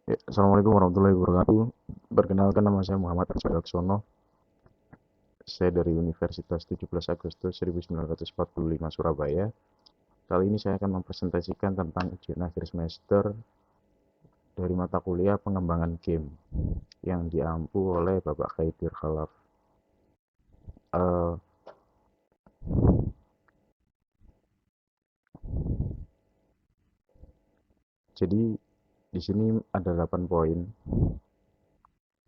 Ya, Assalamualaikum warahmatullahi wabarakatuh. Perkenalkan, nama saya Muhammad Arswado Aksono. Saya dari Universitas 17 Agustus 1945 Surabaya. Kali ini saya akan mempresentasikan tentang ujian akhir semester dari mata kuliah pengembangan game yang diampu oleh Bapak Khaidir Khalaf. Eh, jadi di sini ada 8 poin,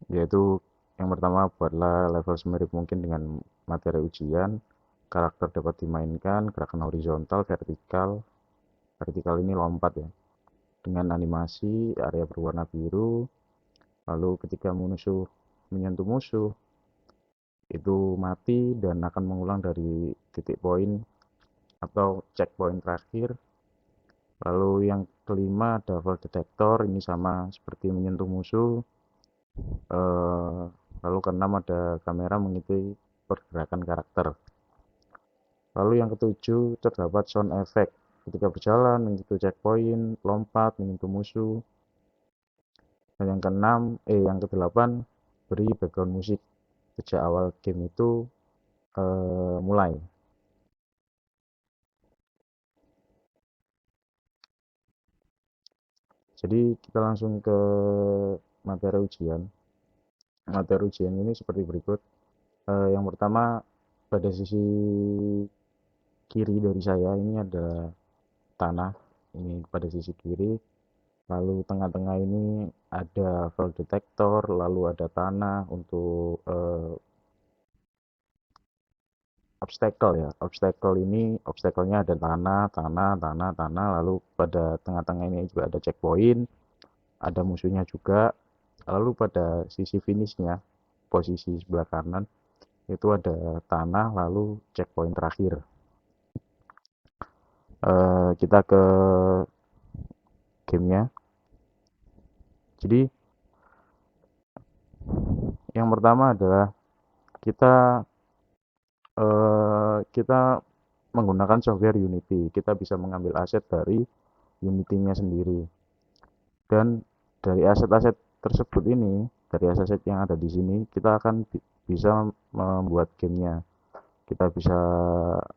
yaitu yang pertama buatlah level semirip mungkin dengan materi ujian, karakter dapat dimainkan, gerakan horizontal, vertikal. Vertikal ini lompat ya, dengan animasi area berwarna biru. Lalu ketika musuh menyentuh musuh itu mati dan akan mengulang dari titik poin atau checkpoint terakhir. Lalu yang kelima ada fall detector, ini sama seperti menyentuh musuh. eh, Lalu keenam ada kamera mengikuti pergerakan karakter. Lalu yang ketujuh terdapat sound effect ketika berjalan, menyentuh checkpoint, lompat, menyentuh musuh. Dan yang kedelapan, beri background musik sejak awal game itu mulai. Jadi kita langsung ke materi ujian. Materi ujian ini seperti berikut. Yang pertama, pada sisi kiri dari saya ini ada tanah. Ini pada sisi kiri. Lalu tengah-tengah ini ada fall detector, lalu ada tanah untuk obstacle ya. Obstacle-nya ada tanah, tanah, tanah, tanah. Lalu pada tengah-tengah ini juga ada checkpoint, ada musuhnya juga. Lalu pada sisi finishnya, posisi sebelah kanan, itu ada tanah, lalu checkpoint terakhir. Kita ke gamenya. Jadi yang pertama adalah kita kita menggunakan software Unity. Kita bisa mengambil aset dari Unity-nya sendiri. Dan dari aset-aset tersebut ini, dari aset-aset yang ada di sini, kita akan bisa membuat gamenya. Kita bisa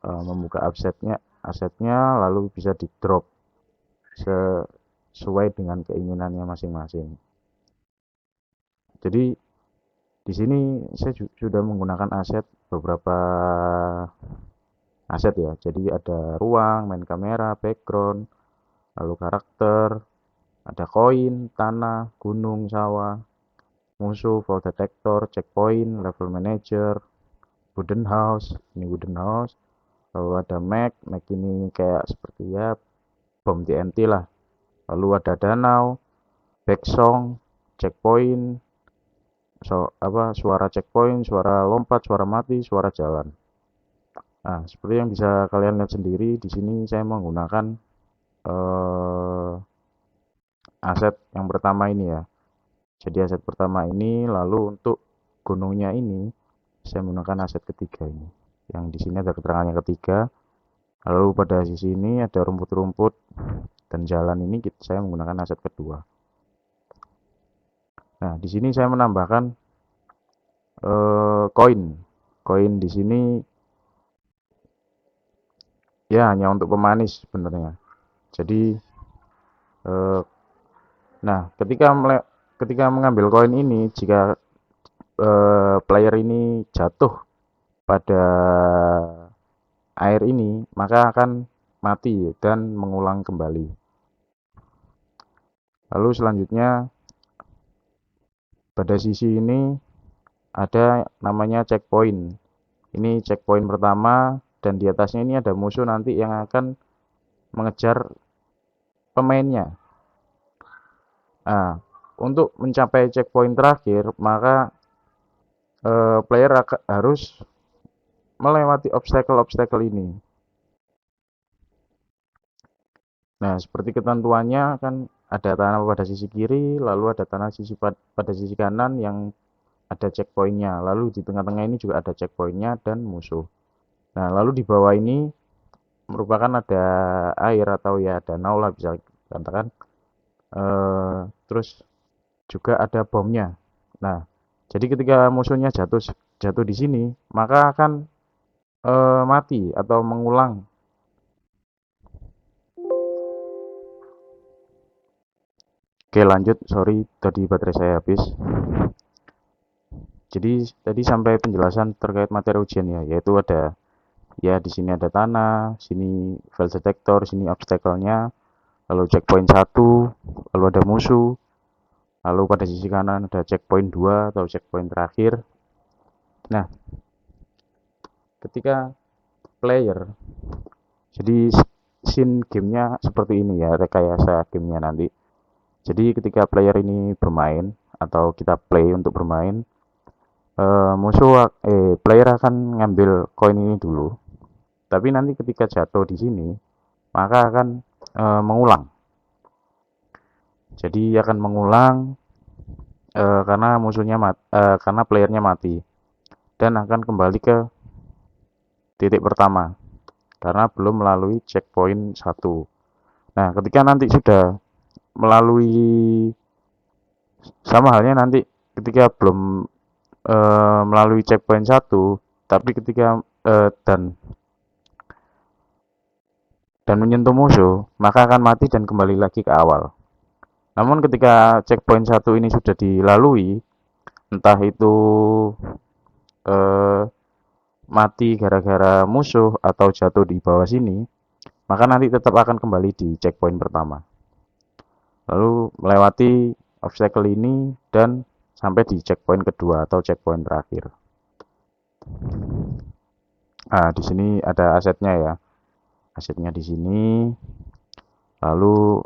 membuka asetnya, lalu bisa di drop sesuai dengan keinginannya masing-masing. Jadi di sini saya sudah menggunakan beberapa aset ya. Jadi ada ruang, main kamera, background, lalu karakter, ada koin, tanah, gunung, sawah, musuh, fall detector, checkpoint, level manager, wooden house, ini wooden house, lalu ada Mac ini kayak seperti ya bom TNT lah, lalu ada danau, back song, checkpoint, suara checkpoint, suara lompat, suara mati, suara jalan. Nah, seperti yang bisa kalian lihat sendiri di sini saya menggunakan eh, aset yang pertama ini ya. Jadi aset pertama ini, lalu untuk gunungnya ini saya menggunakan aset ketiga ini. Yang di sini ada keterangannya ketiga. Lalu pada sisi ini ada rumput-rumput dan jalan ini saya menggunakan aset kedua. Nah, di sini saya menambahkan koin. Koin di sini ya hanya untuk pemanis sebenarnya. Jadi eh, nah, ketika mengambil koin ini, jika player ini jatuh pada air ini, maka akan mati dan mengulang kembali. Lalu selanjutnya pada sisi ini ada namanya checkpoint. Ini checkpoint pertama dan di atasnya ini ada musuh nanti yang akan mengejar pemainnya. Nah, untuk mencapai checkpoint terakhir, maka player harus melewati obstacle-obstacle ini. Nah, seperti ketentuannya kan ada tanah pada sisi kiri, lalu ada tanah pada sisi kanan yang ada checkpointnya. Lalu di tengah-tengah ini juga ada checkpointnya dan musuh. Nah, lalu di bawah ini merupakan ada air atau ya danau lah bisa katakan. Terus juga ada bomnya. Nah, jadi ketika musuhnya jatuh di sini, maka akan mati atau mengulang. Oke, lanjut. Sorry, tadi baterai saya habis. Jadi tadi sampai penjelasan terkait materi ujian ya, yaitu ada ya di sini ada tanah, sini fail detector, sini obstacle-nya, lalu checkpoint 1, lalu ada musuh, lalu pada sisi kanan ada checkpoint 2 atau checkpoint terakhir. Nah, ketika player, jadi scene gamenya seperti ini ya, rekayasa gamenya nanti. Jadi ketika player ini bermain atau kita play untuk bermain, player akan ngambil koin ini dulu. Tapi nanti ketika jatuh di sini, maka akan mengulang. Jadi akan mengulang karena karena playernya mati dan akan kembali ke titik pertama karena belum melalui checkpoint 1. Nah, ketika nanti sudah melalui, sama halnya nanti ketika belum melalui checkpoint 1, tapi ketika dan menyentuh musuh, maka akan mati dan kembali lagi ke awal. Namun ketika checkpoint 1 ini sudah dilalui, entah itu mati gara-gara musuh atau jatuh di bawah sini, maka nanti tetap akan kembali di checkpoint pertama. Lalu melewati obstacle ini dan sampai di checkpoint kedua atau checkpoint terakhir. Nah, di sini ada asetnya ya. Asetnya di sini. Lalu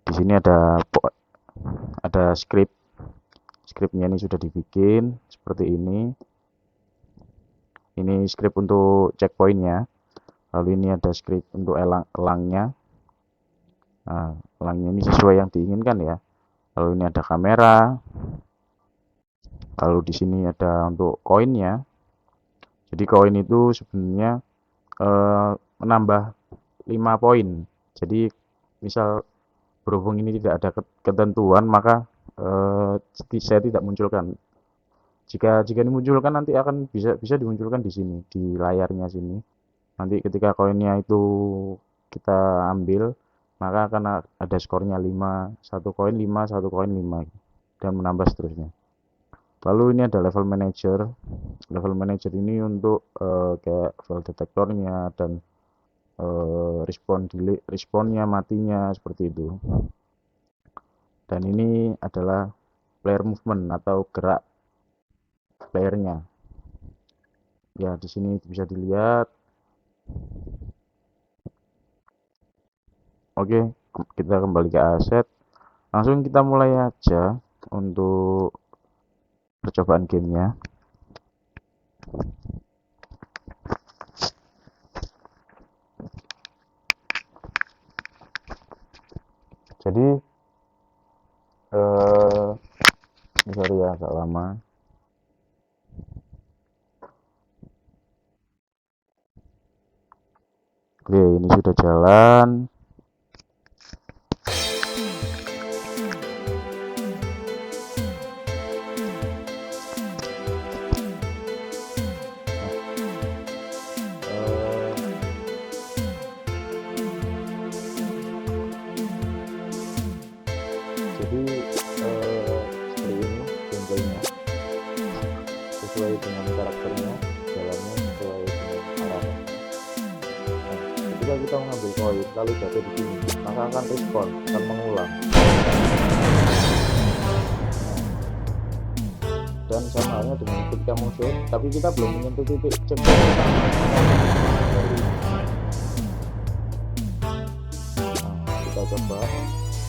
di sini ada script. Scriptnya ini sudah dibikin seperti ini. Ini script untuk checkpointnya. Lalu ini ada script untuk elangnya. Nah, elangnya ini sesuai yang diinginkan ya. Lalu ini ada kamera. Lalu di sini ada untuk koinnya. Jadi koin itu sebenarnya menambah 5 poin. Jadi misal berhubung ini tidak ada ketentuan, maka saya tidak munculkan. Jika dimunculkan nanti akan bisa dimunculkan di sini di layarnya sini. Nanti ketika koinnya itu kita ambil, maka akan ada skornya 5, 1 koin 5, 1 koin 5 dan menambah seterusnya. Lalu ini ada level manager. Level manager ini untuk kayak fail detektornya dan responnya, matinya seperti itu. Dan ini adalah player movement atau gerak playernya. Ya, di sini bisa dilihat. Oke, kita kembali ke aset. Langsung kita mulai aja untuk percobaan gamenya. Jadi sorry ya agak lama. Oke, ini sudah jalan. Jadi seperti ini gameplaynya, sesuai dengan karakternya, jalannya sesuai dengan arahnya. Nah, ketika kita mengambil koin lalu jatuh di sini, maka akan respawn, akan mengulang. Dan sama halnya dengan ketika musuh, tapi kita belum menyentuh titik checkpoint pertama. Nah, kita coba,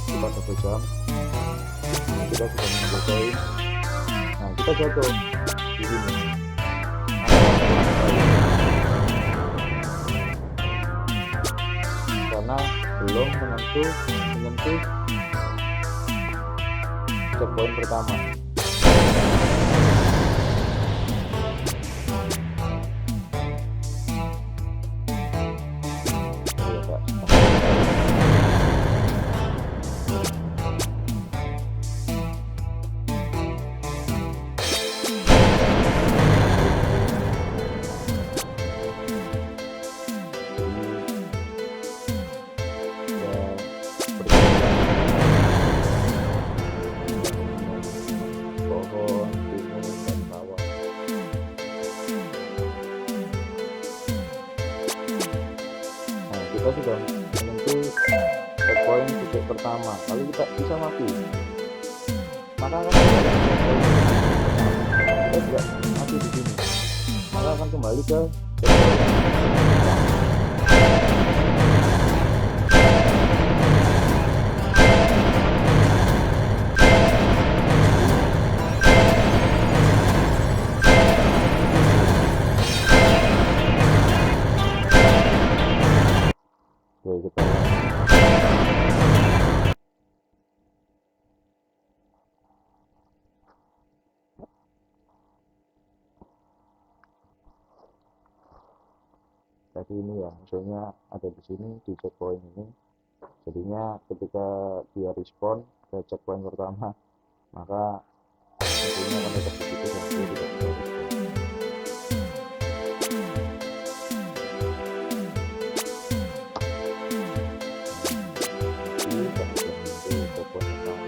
kita double jump. Nah, kita sudah mengambil koin. Nah, kita jatuh di sini. Karena belum menyentuh checkpoint pertama. pertama, lalu kita bisa mati, maka akan kembali ke checkpoint. Kita juga mati di sini, maka akan kembali ke checkpoint. Oke, kita tadi ini ya, misalnya ada di sini di checkpoint ini, jadinya ketika dia respon ke checkpoint pertama, maka tentunya akan tetap di situ dan dia tidak bisa respon. Jadi kemudian itu checkpoint pertama,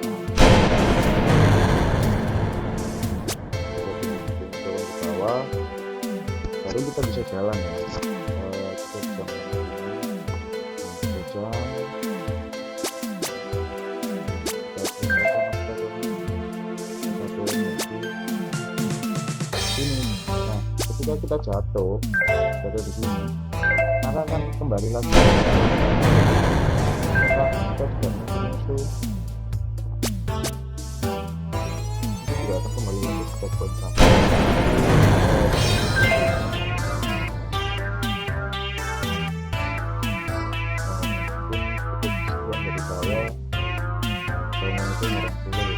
kita turun ke bawah, baru kita bisa jalan ya. Kita bisa ketika kita jatuh di sini, maka akan kembali lagi, maka kita juga musuh itu juga akan kembali lagi ke checkpoint pertama. Mungkin cukup sekian dari saya. Assalamualaikum warahmatullahi wabarakatuh.